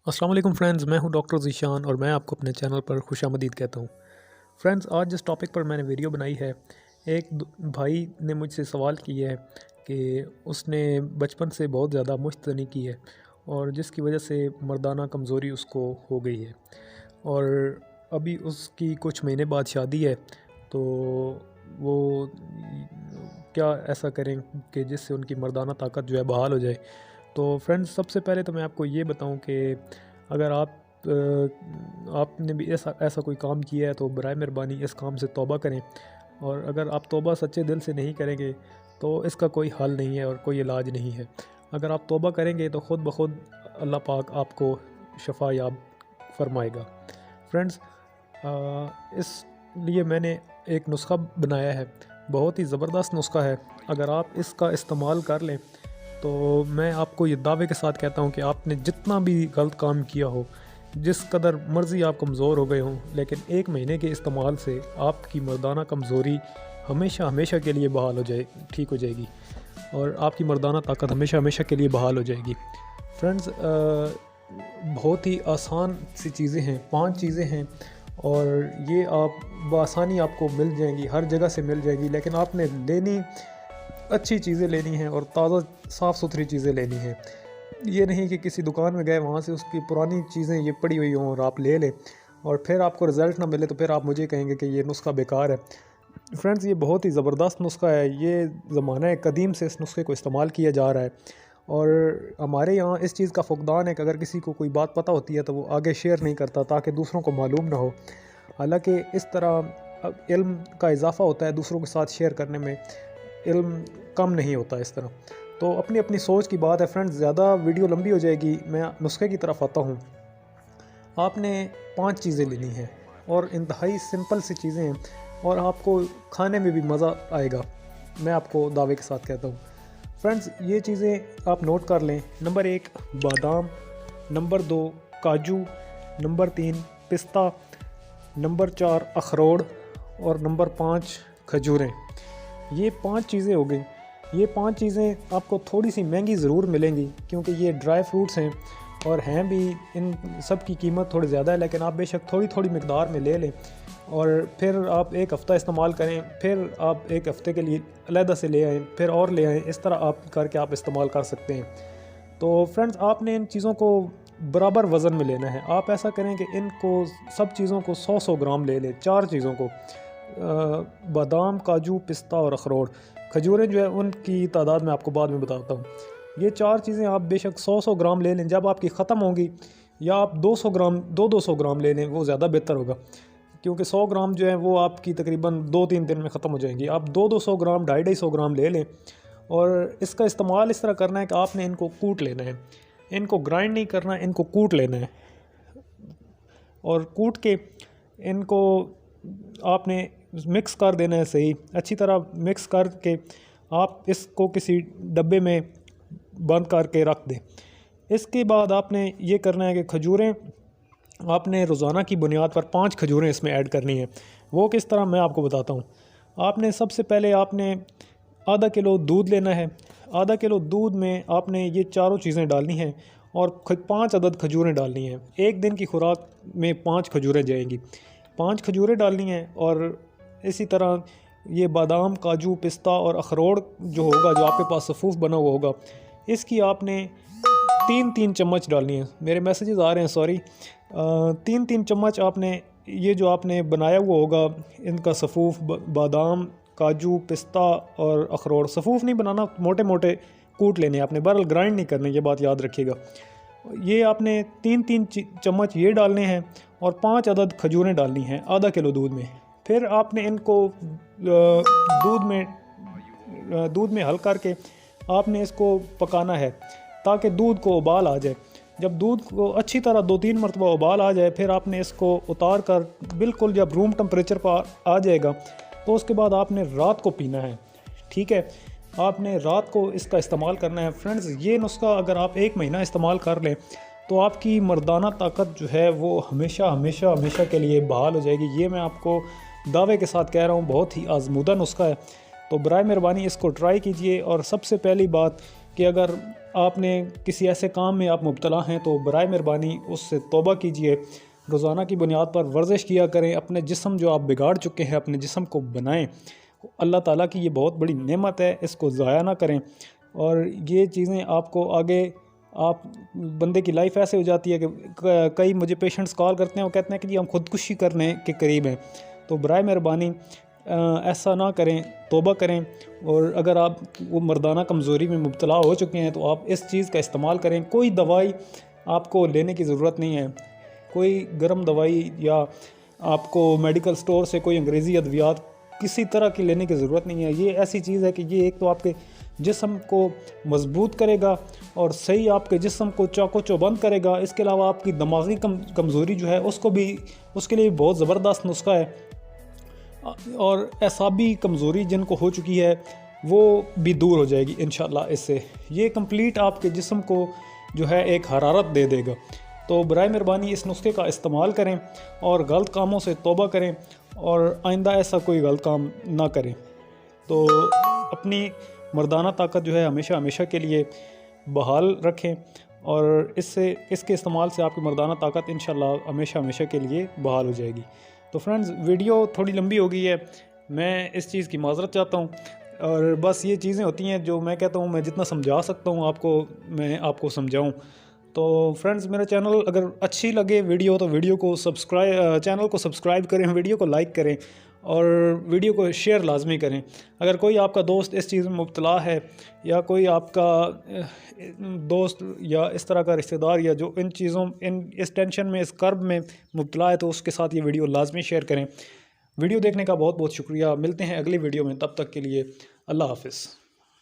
अस्सलाम वालेकुम फ्रेंड्स, मैं हूं डॉक्टर ज़ीशान और मैं आपको अपने चैनल पर खुशामदीद कहता हूं। फ्रेंड्स, आज जिस टॉपिक पर मैंने वीडियो बनाई है, भाई ने मुझसे सवाल किया है कि उसने बचपन से बहुत ज़्यादा मुश्तनी की है और जिसकी वजह से मर्दाना कमज़ोरी उसको हो गई है और अभी उसकी कुछ महीने बाद शादी है। तो वो क्या ऐसा करें कि जिससे उनकी मर्दाना ताकत जो है बहाल हो जाए। तो फ्रेंड्स, सबसे पहले तो मैं आपको ये बताऊं कि अगर आपने भी ऐसा ऐसा कोई काम किया है तो बराए मेहरबानी इस काम से तौबा करें, और अगर आप तौबा सच्चे दिल से नहीं करेंगे तो इसका कोई हल नहीं है और कोई इलाज नहीं है। अगर आप तौबा करेंगे तो ख़ुद ब खुद अल्लाह पाक आपको शफा याब फरमाएगा। फ्रेंड्स, इसलिए मैंने एक नुस्खा बनाया है, बहुत ही ज़बरदस्त नुस्खा है। अगर आप इसका इस्तेमाल कर लें तो मैं आपको ये दावे के साथ कहता हूँ कि आपने जितना भी गलत काम किया हो, जिस कदर मर्ज़ी आप कमज़ोर हो गए हों, लेकिन 1 महीने के इस्तेमाल से आपकी मर्दाना कमज़ोरी हमेशा हमेशा के लिए बहाल हो जाए ठीक हो जाएगी और आपकी मर्दाना ताकत हमेशा हमेशा के लिए बहाल हो जाएगी। फ्रेंड्स, बहुत ही आसान सी चीज़ें हैं, 5 चीज़ें हैं और ये आप बआसानी आपको मिल जाएंगी, हर जगह से मिल जाएगी। लेकिन आपने लेनी अच्छी चीज़ें लेनी हैं और ताज़ा साफ़ सुथरी चीज़ें लेनी हैं। ये नहीं कि किसी दुकान में गए, वहाँ से उसकी पुरानी चीज़ें ये पड़ी हुई हों और आप ले लें और फिर आपको रिज़ल्ट ना मिले तो फिर आप मुझे कहेंगे कि ये नुस्खा बेकार है। फ्रेंड्स, ये बहुत ही ज़बरदस्त नुस्खा है। ये ज़माना कदीम से इस नुस्खे को इस्तेमाल किया जा रहा है और हमारे यहाँ इस चीज़ का फुकदान है कि अगर किसी को कोई बात पता होती है तो वो आगे शेयर नहीं करता ताकि दूसरों को मालूम ना हो। हालाँकि इस तरह इल्म का इजाफ़ा होता है, दूसरों के साथ शेयर करने में इल्म कम नहीं होता इस तरह। तो अपनी अपनी सोच की बात है। फ्रेंड्स, ज़्यादा वीडियो लंबी हो जाएगी, मैं नुस्खे की तरफ आता हूँ। आपने 5 चीज़ें लेनी हैं और इंतहाई सिंपल सी चीज़ें हैं और आपको खाने में भी मज़ा आएगा, मैं आपको दावे के साथ कहता हूँ। फ्रेंड्स, ये चीज़ें आप नोट कर लें। नंबर 1 बादाम, नंबर 2 काजू, नंबर 3 पिस्ता, नंबर 4 अखरोट और नंबर 5 खजूरें। ये 5 चीज़ें हो गई। ये 5 चीज़ें आपको थोड़ी सी महंगी ज़रूर मिलेंगी क्योंकि ये ड्राई फ्रूट्स हैं और हैं भी, इन सब की कीमत थोड़ी ज़्यादा है, लेकिन आप बेशक थोड़ी थोड़ी मिकदार में ले लें और फिर आप 1 हफ़्ता इस्तेमाल करें, फिर आप 1 हफ़्ते के लिए अलहदा से ले आएँ, फिर और ले आएँ। इस तरह आप करके आप इस्तेमाल कर सकते हैं। तो फ्रेंड्स, आपने इन चीज़ों को बराबर वज़न में लेना है। आप ऐसा करें कि इनको सब चीज़ों को 100-100 ग्राम ले लें, 4 चीज़ों को, बादाम, काजू, पिस्ता और अखरोट। खजूरें जो है उनकी तादाद मैं आपको बाद में बताता हूँ। ये 4 चीज़ें आप बेशक 100-100 ग्राम ले लें। जब आपकी ख़त्म होंगी, या आप 200 ग्राम 200 ग्राम ले लें, वो ज़्यादा बेहतर होगा क्योंकि 100 ग्राम जो है वो आपकी तकरीबन 2-3 दिन में ख़त्म हो जाएंगी। आप 200 ग्राम 250 ग्राम ले लें और इसका इस्तेमाल इस तरह करना है कि आपने इनको कूट लेना है। इनको ग्राइंड नहीं करना, इनको कूट लेना है और कूट के इनको आपने मिक्स कर देना है। सही अच्छी तरह मिक्स करके आप इसको किसी डब्बे में बंद करके रख दें। इसके बाद आपने ये करना है कि खजूरें आपने रोज़ाना की बुनियाद पर 5 खजूरें इसमें ऐड करनी है। वो किस तरह, मैं आपको बताता हूँ। आपने सबसे पहले आपने आधा किलो दूध लेना है। आधा किलो दूध में आपने ये चारों चीज़ें डालनी हैं और 5 अदद खजूरें डालनी हैं। 1 दिन की खुराक में 5 खजूरें जाएंगी। 5 खजूरें डालनी हैं और इसी तरह ये बादाम, काजू, पिस्ता और अखरोट जो होगा, जो आपके पास सफ़ूफ़ बना हुआ होगा, इसकी आपने 3-3 चम्मच डालनी है। मेरे मैसेजेस आ रहे हैं, सॉरी। 3-3 चम्मच आपने ये जो आपने बनाया हुआ होगा, इनका सफ़ूफ़, बादाम, काजू, पिस्ता और अखरोट, सफ़ूफ़ नहीं बनाना, मोटे मोटे कूट लेने आपने, बहरहाल ग्राइंड नहीं करने, ये बात याद रखिएगा। ये आपने 3-3 चम्मच ये डालने हैं और 5 अदद खजूरें डालनी हैं आधा किलो दूध में। फिर आपने इनको दूध में हल करके आपने इसको पकाना है ताकि दूध को उबाल आ जाए। जब दूध को अच्छी तरह 2-3 मरतबा उबाल आ जाए, फिर आपने इसको उतार कर बिल्कुल जब रूम टेम्परेचर पर आ जाएगा तो उसके बाद आपने रात को पीना है। ठीक है, आपने रात को इसका इस्तेमाल करना है। फ्रेंड्स, ये नुस्खा अगर आप 1 महीना इस्तेमाल कर लें तो आपकी मर्दाना ताकत जो है वो हमेशा हमेशा हमेशा के लिए बहाल हो जाएगी। ये मैं आपको दावे के साथ कह रहा हूँ, बहुत ही आजमूदा नुस्खा है। तो बराए मेहरबानी इसको ट्राई कीजिए। और सबसे पहली बात कि अगर आपने किसी ऐसे काम में आप मुब्तला हैं तो बराए मेहरबानी उससे तौबा कीजिए। रोज़ाना की बुनियाद पर वर्जिश किया करें, अपने जिस्म जो आप बिगाड़ चुके हैं अपने जिस्म को बनाएं। अल्लाह ताला की ये बहुत बड़ी नेमत है, इसको ज़ाया ना करें। और ये चीज़ें आपको आगे आप बंदे की लाइफ ऐसे हो जाती है कि कई मुझे पेशेंट्स कॉल करते हैं, वो कहते हैं कि जी हम ख़ुदकुशी करने के करीब हैं। तो बराए मेहरबानी ऐसा ना करें, तौबा करें। और अगर आप वो मर्दाना कमज़ोरी में मुब्तला हो चुके हैं तो आप इस चीज़ का इस्तेमाल करें। कोई दवाई आपको लेने की ज़रूरत नहीं है, कोई गर्म दवाई या आपको मेडिकल स्टोर से कोई अंग्रेज़ी अद्वियात किसी तरह की लेने की ज़रूरत नहीं है। ये ऐसी चीज़ है कि ये एक तो आपके जिस्म को मजबूत करेगा और सही आपके जिस्म को चाको चौबंद करेगा। इसके अलावा आपकी दिमागी कमज़ोरी जो है उसको भी, उसके लिए बहुत ज़बरदस्त नुस्खा है। और एसाबी कमज़ोरी जिनको हो चुकी है वो भी दूर हो जाएगी इंशाल्लाह इससे। ये कंप्लीट आपके जिस्म को जो है एक हरारत दे देगा। तो बराए मेहरबानी इस नुस्खे का इस्तेमाल करें और गलत कामों से तौबा करें और आइंदा ऐसा कोई गलत काम ना करें। तो अपनी मर्दाना ताकत जो है हमेशा हमेशा के लिए बहाल रखें और इसके इस्तेमाल से आपकी मर्दाना ताकत इंशाल्लाह हमेशा हमेशा के लिए बहाल हो जाएगी। तो फ्रेंड्स, वीडियो थोड़ी लंबी हो गई है, मैं इस चीज़ की माज़रत चाहता हूँ। और बस ये चीज़ें होती हैं जो मैं कहता हूँ, मैं जितना समझा सकता हूँ आपको मैं आपको समझाऊँ। तो फ्रेंड्स, मेरा चैनल अगर अच्छी लगे वीडियो तो वीडियो को चैनल को सब्सक्राइब करें, वीडियो को लाइक करें और वीडियो को शेयर लाजमी करें। अगर कोई आपका दोस्त इस चीज़ में मुब्तला है या कोई आपका दोस्त या इस तरह का रिश्तेदार या जो इस टेंशन में, इस कर्ब में मुब्तला है, तो उसके साथ ये वीडियो लाजमी शेयर करें। वीडियो देखने का बहुत बहुत शुक्रिया। मिलते हैं अगली वीडियो में, तब तक के लिए अल्लाह हाफ़िज़।